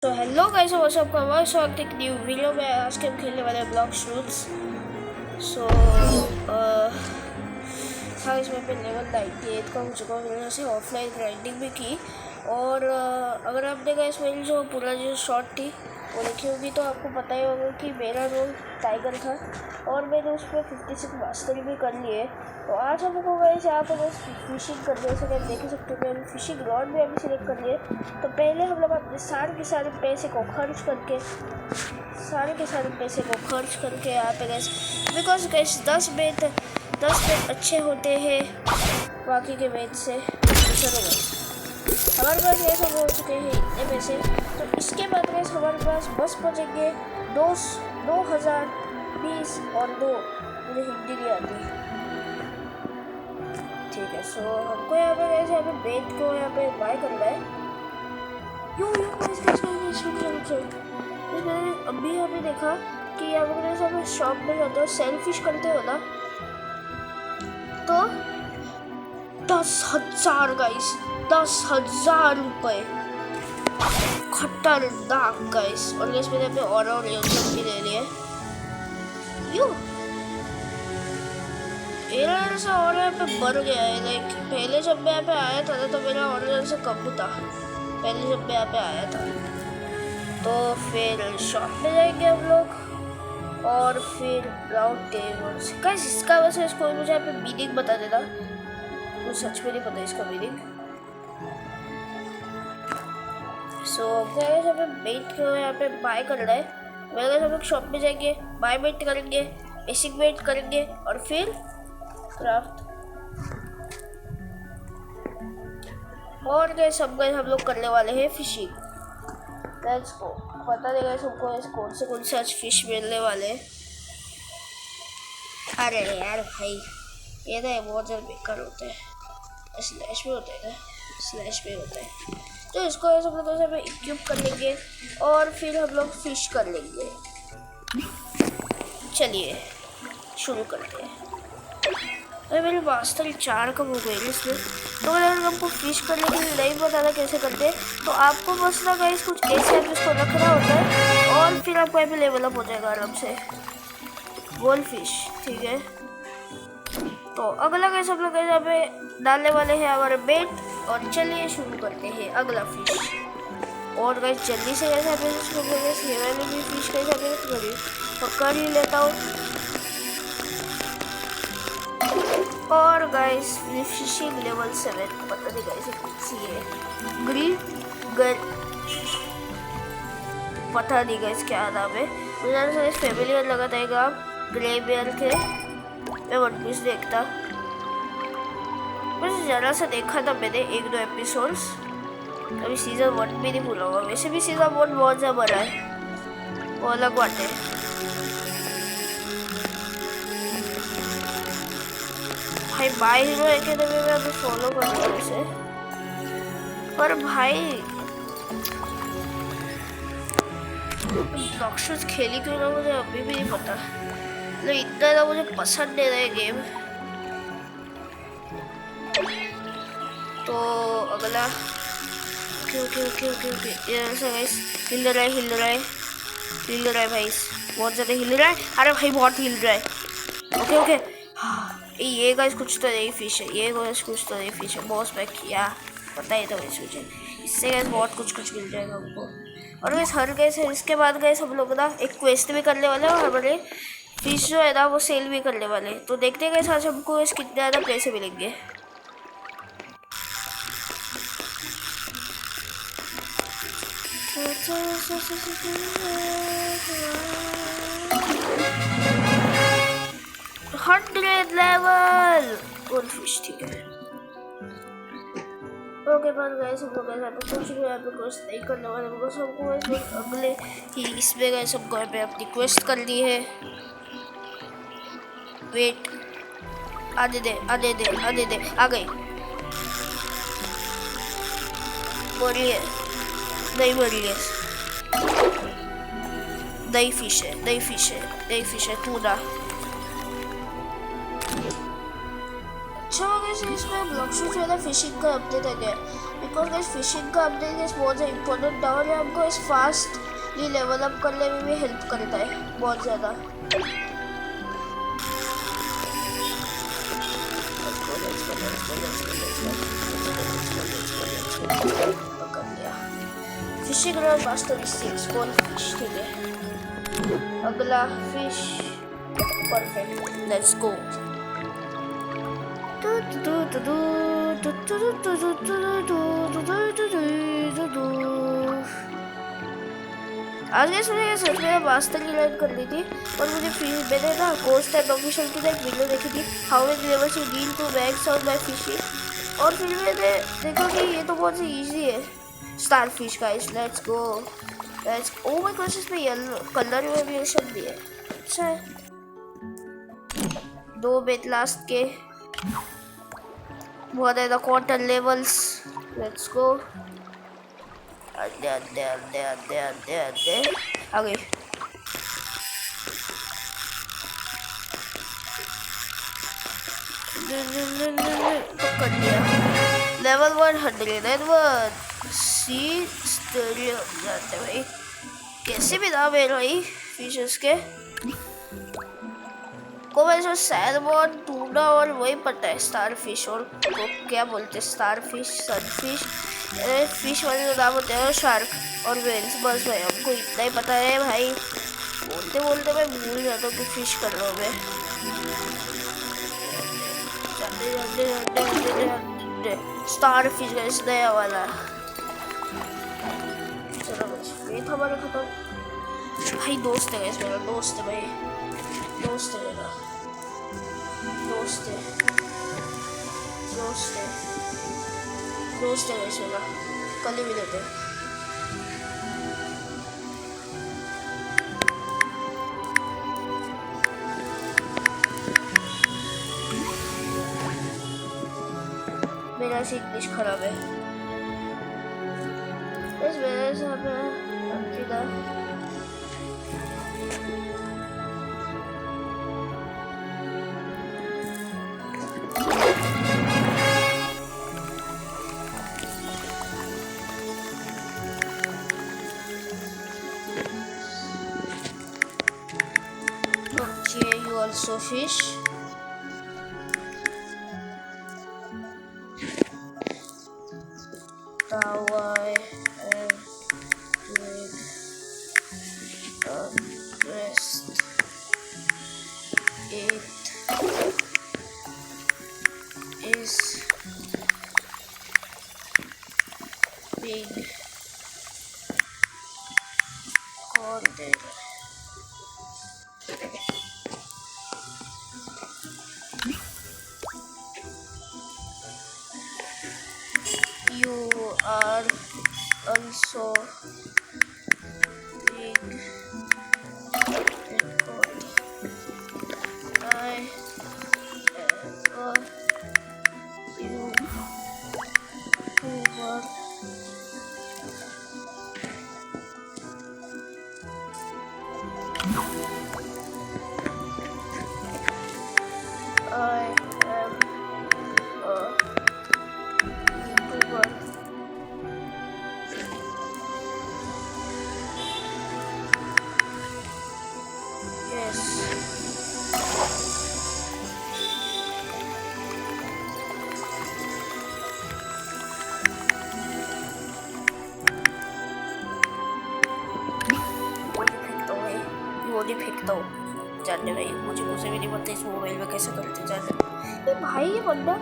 तो hello guys, और सबका बहुत स्वागत है एक न्यू वीडियो में। आज के हम खेलने वाले हैं ब्लॉक्स रूट्स। सो हाँ, इसमें पे लेवल 98 का हो चुका हूँ। मैंने से ऑफलाइन ग्राइंडिंग भी की और अगर आपने गाइस मेरी जो पूरा जो शॉट थी वो देखी होगी तो आपको पता ही होगा कि मेरा रोल टाइगर था और मैंने उस पर 56 मास्टरी भी कर लिए। तो आज हमको गाइस यहाँ पर बस फिशिंग कर दिया, जैसे देख सकते हो कि फिशिंग रॉड भी अभी सिलेक्ट कर लिए। तो पहले हम लोग अपने सारे के सारे पैसे को खर्च करके यहाँ पे गैस, बिकॉज गैस 10 बेट अच्छे होते हैं बाकी के बेट से। तो चलो गैस, हमारे पास ये सब हो चुके हैं इतने पैसे। तो इसके बाद गैस हमारे पास बस बचेंगे 2020 और 2, मुझे हिंदी नहीं आती, ठीक है। सो हमको यहाँ पे गैस यहाँ पे बेट को यहाँ पे बाय करना है। मैंने अभी यहाँ पे देखा कि यहाँ पे सब शॉप में जाते हो सेलफिश करते हो ना, तो 10,000 गाइस, 10,000 रुपये, खतरनाक गाइस। और गैस मैंने अपने और रिएक्शन भी ले लिए। मेरा ऐसा और यहाँ पे बढ़ गया है। लाइक पहले जब मैं यहाँ पे आया था ना तो मेरा और से कम था पहले जब मैं यहाँ पे आया था। तो फिर शॉप में जाएंगे हम लोग और फिर राउंड टेबल्स। गाइस इसका वैसे इसको मुझे यहाँ पे मीनिंग बता देना, मुझे सच में नहीं पता इसका मीनिंग। सो गाइस यहाँ पे बेट को यहाँ पे बाय करना है। मेरे हम लोग शॉप में जाएंगे, बाय बेट करेंगे, बेसिक बेट करेंगे और फिर क्राफ्ट। और गाइस सब गाइस हम लोग करने वाले हैं फिशिंग। Let's go. पता नहीं गाइस हमको कौन से आज फिश मिलने वाले हैं। अरे यार भाई, ये ना बहुत ज़्यादा बेकार होते हैं। स्लैश में होते हैं ना, स्लैश में होते हैं। तो इसको हम लोग ऐसे इक्विप कर लेंगे और फिर हम लोग फिश कर लेंगे। चलिए शुरू करते हैं। अरे मेरी मास्टर 4 कब हो गई इसमें। तो अगर हमको फिश करने के लिए नहीं पता था कैसे करते, तो आपको बस ना गाइस कुछ ऐसे आप इसको रखना होता है और फिर आपको यहाँ पे लेवल अप हो जाएगा आराम से। गोल्ड फिश, ठीक है। तो अगला गाइस हम लोग यहाँ पे डालने वाले हैं हमारे बेट और चलिए शुरू करते हैं अगला फिश। और गाइस जल्दी से कैसे भी फिश कैसे पकड़ ही लेता हूँ। और गाइस फिशिंग लेवल 7, पता नहीं गाइस कौन-सी है, ग्रीन पता नहीं गाइस क्या नाम है। मुझे फैमिलियर लगा था ग्रे बेयर के। मैं वन पीस देखता, बस ज़रा सा देखा था मैंने 1-2 एपिसोड्स। अभी सीज़न 1 भी नहीं भूला हुआ। वैसे भी सीज़न 1 बहुत ज़्यादा बड़ा है, वो अलग बात है। भाई बाय हीरो एकेडमी में अभी फॉलो कर रहा हूँ उसे, पर भाई ब्लॉक्स खेली क्यों ना मुझे अभी भी नहीं पता। मतलब इतना ज़्यादा मुझे पसंद नहीं रहा है गेम। तो अगला ओके गाइस, हिल रहा है भाई, बहुत ज़्यादा हिल रहा है। अरे भाई बहुत हिल रहा है। ओके ये गाइस कुछ तो नहीं फिश है, बॉस पैक किया, पता ही था वैसे मुझे। इससे गाइस बहुत कुछ मिल जाएगा हमको। और गाइस हर गाइस इसके बाद गाइस हम लोग ना एक क्वेस्ट भी करने वाले हैं और हमारे फिश जो है ना वो सेल भी करने वाले हैं। तो देखते हैं गाइस आज हमको इस कितने ज़्यादा पैसे मिलेंगे। लेवल गोल्ड फिश, ठीक है। ओके पर गाइस हम लोग यहाँ पे कुछ भी यहाँ पे क्वेस्ट नहीं करने वाले, बिकॉज हमको अगले ही इसमें गाइस हमको यहाँ पे अपनी क्वेस्ट कर ली है। वेट, आने दे आ गई। बोली है नहीं बोली है, दही फिश है टूना। अच्छा हो गया इसमें ब्लॉक्स जो है ना फिशिंग का अपडेट आ गया बिकॉज गाइस फिशिंग का अपडेट गाइस बहुत ज़्यादा इंपॉर्टेंट है और ये हमको इस फास्टली लेवल अप करने में भी हेल्प करता है बहुत ज़्यादा। कर लिया fishing ground master 6 gold fish. ठीक है अगला फिश परफेक्ट लेट्स गो। आज के सुबह सच में मास्टर की लाइन कर ली थी और मुझे मैंने ना कोस्ट एंड ऑफिशियल की एक वीडियो देखी थी how many levels you need to max out by fishing और फिर मैंने देखा कि ये तो बहुत ही इजी है। Star fish guys let's go let's oh my God इसमें येलो कलर वेरिएशन भी है अच्छा है। 2 बेट लास्ट के बहुत है क्वार्टर लेवल्स लेट्स गो आगे कर लिया लेवल 100 एंड वन सी स्टोरी जाते भाई कैसे भी नाम है भाई फिशेस के को वैसे सैलमन टूना और वही पता है स्टार फिश और वो क्या बोलते हैं स्टार फिश सनफिश फिश वाले जो नाम होते हैं शार्क और वेल्स बस भाई हमको इतना ही पता है भाई बोलते बोलते मैं भूल जाता हूँ कि फिश कर रहा हूँ मैं। स्टार फिश का इस नया वाला चलो बस ये था हमारा खत्म भाई दोस्त है मेरा दोस्त है भाई दोस्त है मेरा दोस्त है दोस्त है दोस्त है वैसे ना कल ही मिले थे। मेरा से इंग्लिश खराब है इस वजह से हमें you also fish now I am doing a rest it is being recorded you are also being recorded. I am a YouTuber. I am a YouTuber. Yes. वो नहीं फेंकता हूँ जानने भाई मुझे भी नहीं पता इस मोबाइल में कैसे करते जानने ये भाई ये बंदा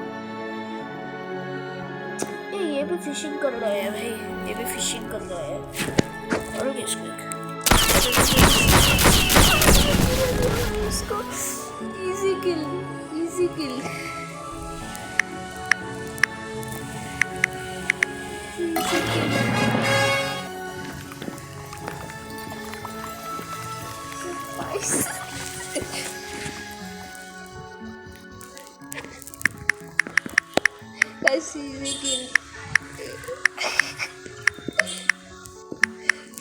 ये भी फिशिंग कर रहा है भाई ये भी फिशिंग कर रहा है और इसको easy kill easy kill easy kill easy kill.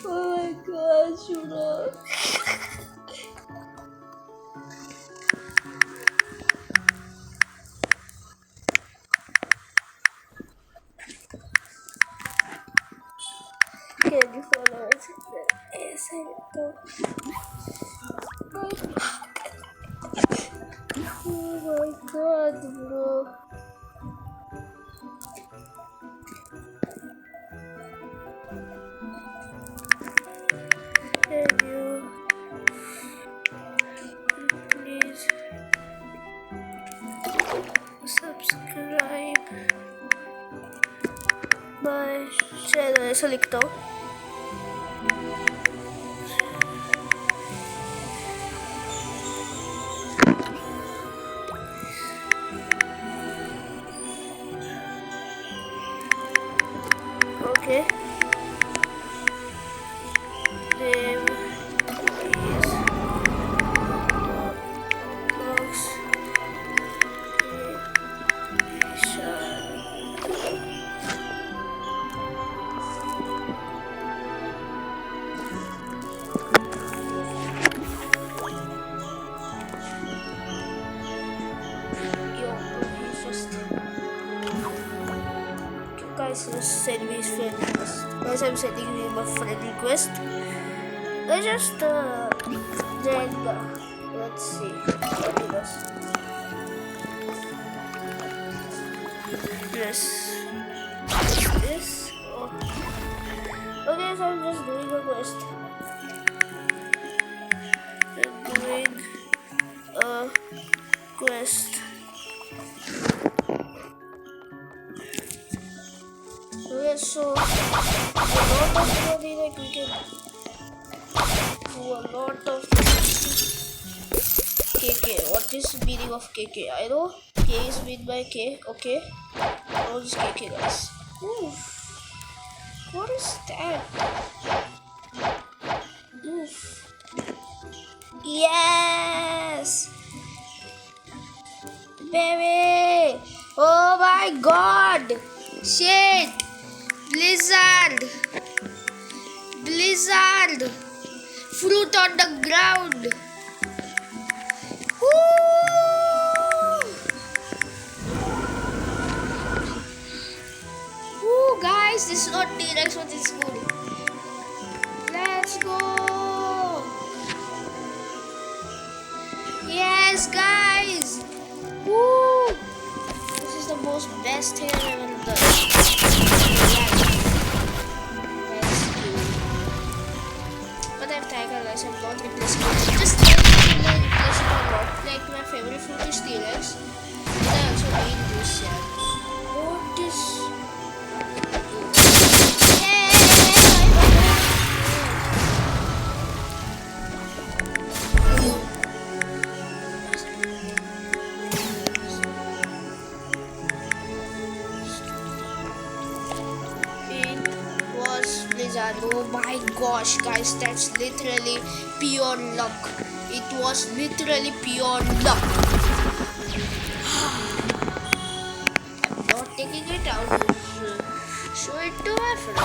Oh my gosh, Shura. कैसे तो oh my god bro can you please subscribe my channel ऐसा लिखता हूँ okay name is blox guys, just send me his friend request. Guys, I'm sending him a friend request. Let's just then let's see what he does. Yes, this. Oh. Okay, so I'm just doing a quest. I'm doing a quest. Okay, so a lot of money, like we can do a lot of KK. What is the meaning of KK? I know K is mean by K. Okay, what is KK, guys? Oof. What is that? Oof. Yes, baby. Oh my God. Shit. Blizzard. Fruit on the ground. Woo! Woo, guys, this is not T-Rex, but it's good. Let's go. Yes, guys. Woo! This is the most best thing I've ever done. Guys, I'm not replacing it. Just tell me if I replace it or not. Like my favorite fruit is T-Rex. But I also need this. What is? Oh my gosh, guys, that's literally pure luck. It was literally pure luck. I'm not taking it out to show it to my friend.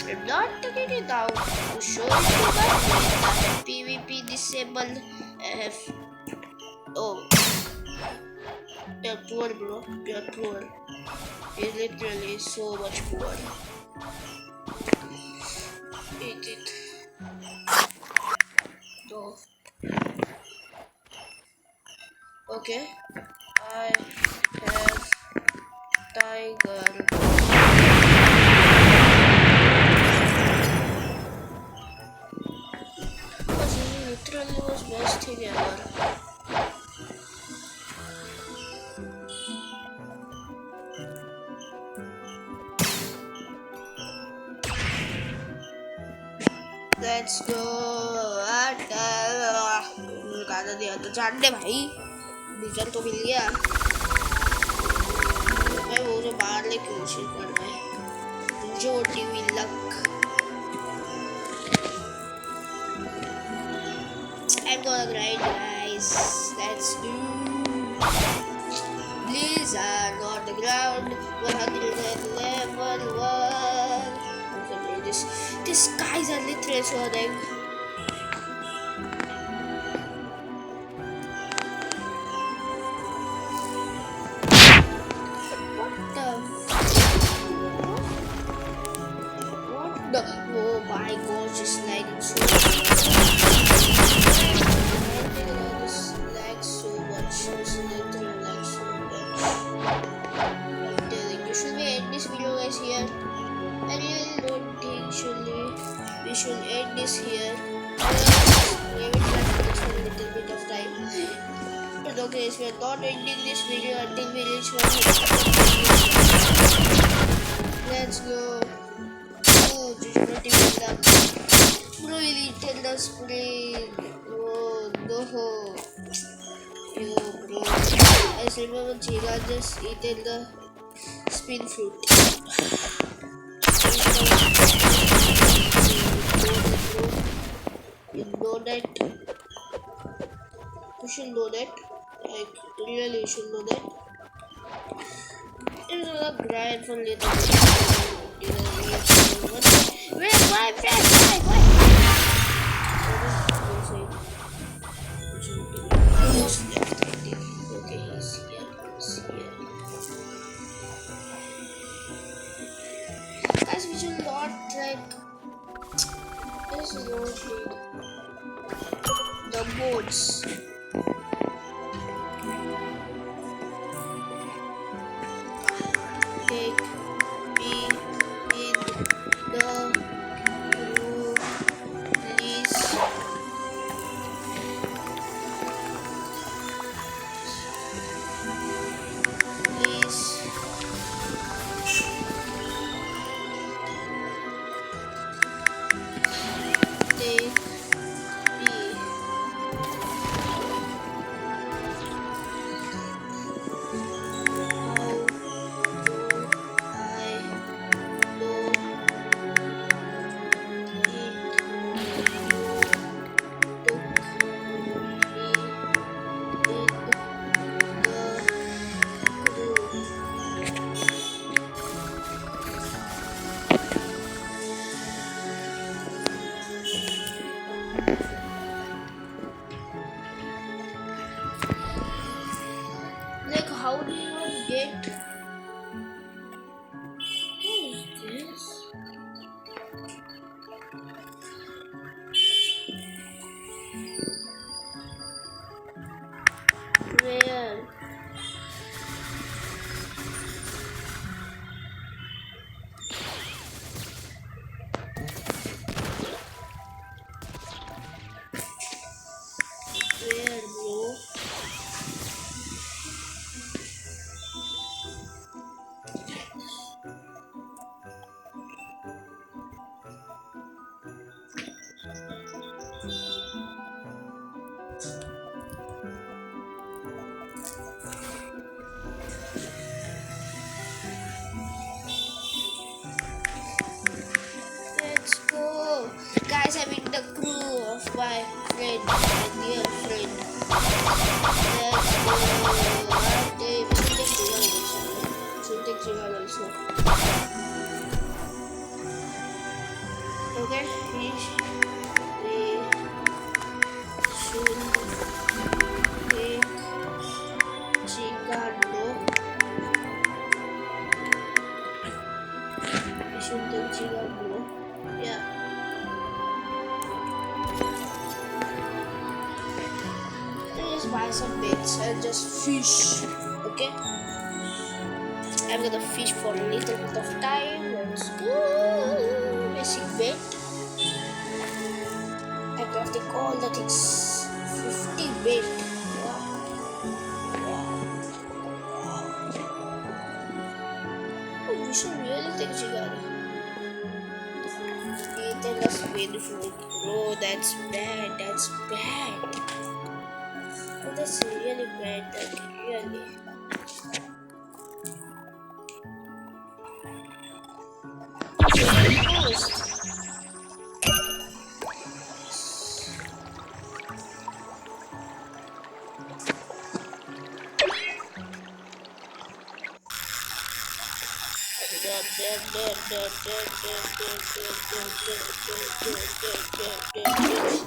I'm not taking it out to show it to my friend. PvP disabled. Oh, you're poor, bro. You're poor. You're literally so much poor. Eat it. No. Okay. I have tiger. Because he literally was best thing ever. Let's go. गाना दिया तो जान दे भाई vision तो मिल गया मैं वो जो मारने की कोशिश कर रहा है जो TV luck I'm gonna grind guys let's do Blizzard on the ground 100 level 1 These guys are literally so annoying. What the? Oh my gosh, it's lagging This lags so much. This literally lags so much. I'm telling you, should we end this video guys here? I really don't think we should end this here. Maybe try to finish for a little bit of time. But okay, we are not ending this video until we reach 100. Let's go. Oh, just not even that. Bro, you little the spring. Oh no. Yo, bro. I remember Chiga just eaten the spin fruit. You know that. You should know that. Like, really, you should know that. It's gonna grind for little bit. Wait, why? Okay, he's here. Guys, we should not like. This is not the modes. Take me in the room, please. Take me. Like, how do you even get? What is this? Where? Where, bro? Let's go. Guys, I'm in the crew of my friend, my dear friend. Let's go. Okay, we should take Jigal also. Okay, we should take Chicago. We should take Chicago. Yeah. Let's buy some baits and just fish. Okay? I'm gonna fish for a little bit of time. Let's go. Basic bait. I'm crafting all the things. 50 bait. Oh, we should really take Chicago. Eating the spin fruit. Bro, that's bad. Oh, that's really bad. Like, really. Almost.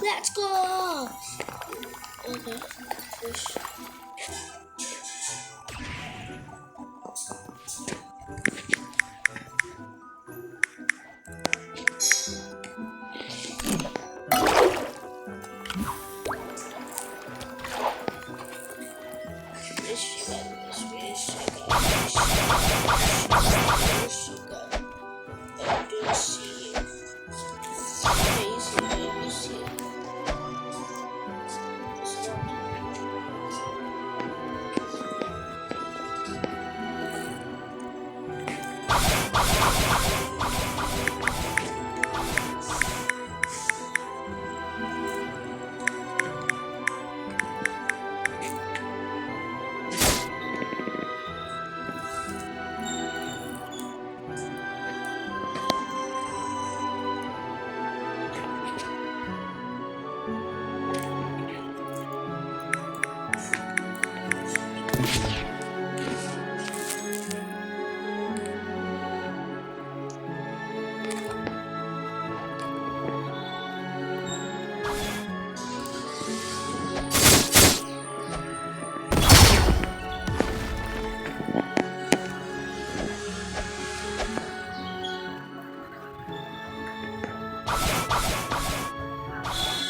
Let's go. Okay, fish.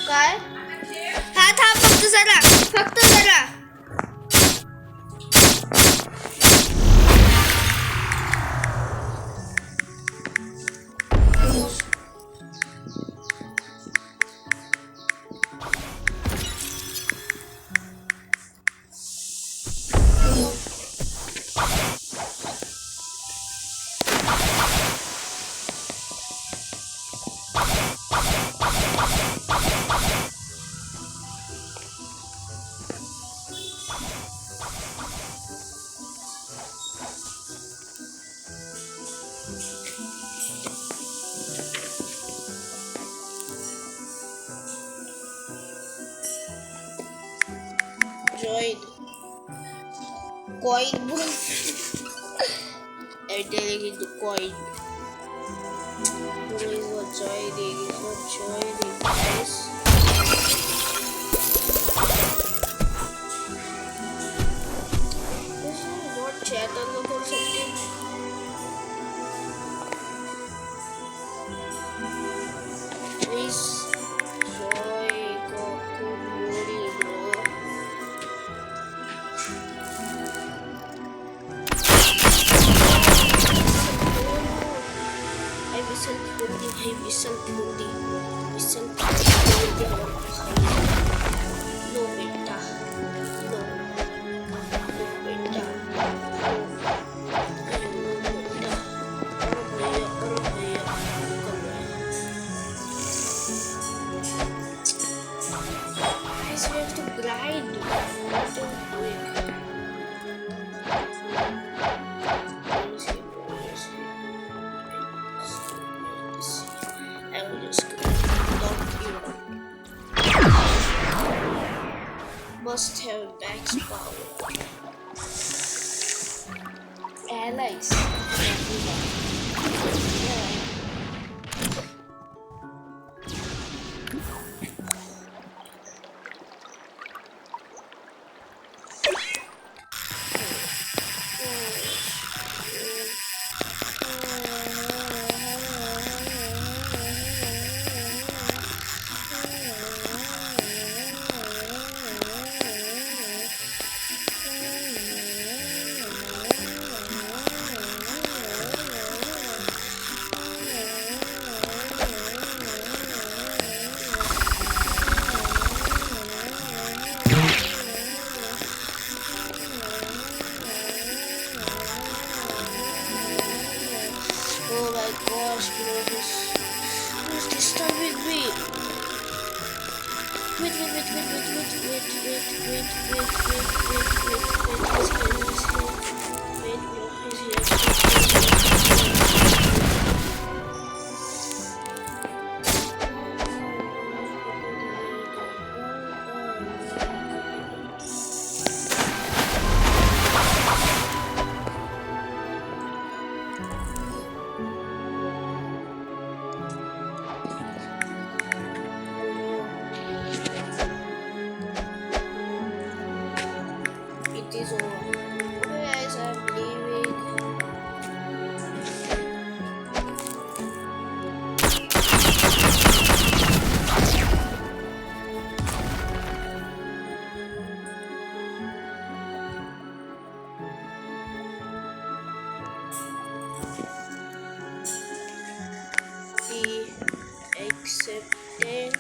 काय? हा थांब फक्त जरा join coin I'm telling you the coin. Who is what joining? Is what joining, guys? This is not channel or something. Please join Kokuri, bro. Whistle Booty. No beta. No. No beta. Guys, we have to grind. What are we doing? I will just go. Must have max power. Allies. Oh my gosh, bro, who's disturbing me? Wait, it is over. Okay, guys, I'm leaving. Be accepted.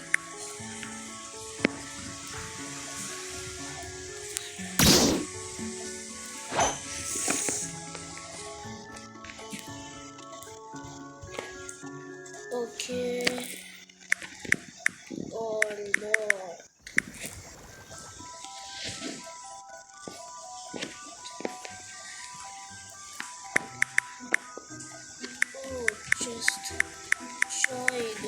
Okay. Or no. Oh, just join.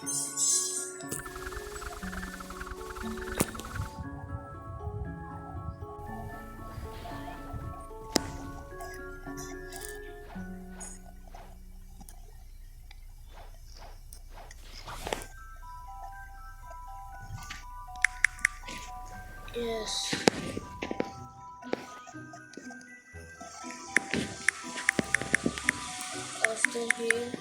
Yes. After here,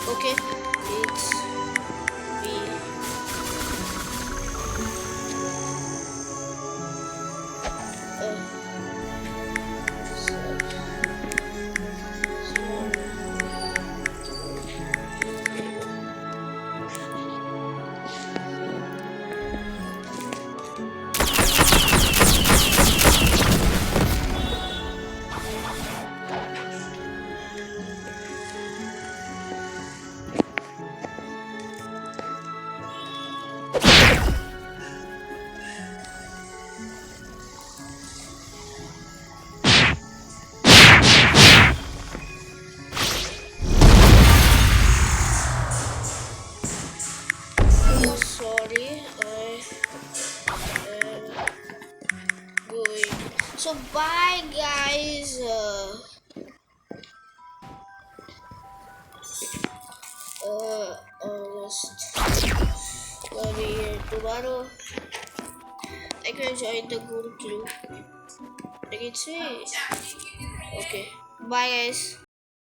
okay, it's B. Oh, sorry, I am going. So bye, guys. Almost maybe tomorrow I can join the good crew. I can say okay. Bye, guys.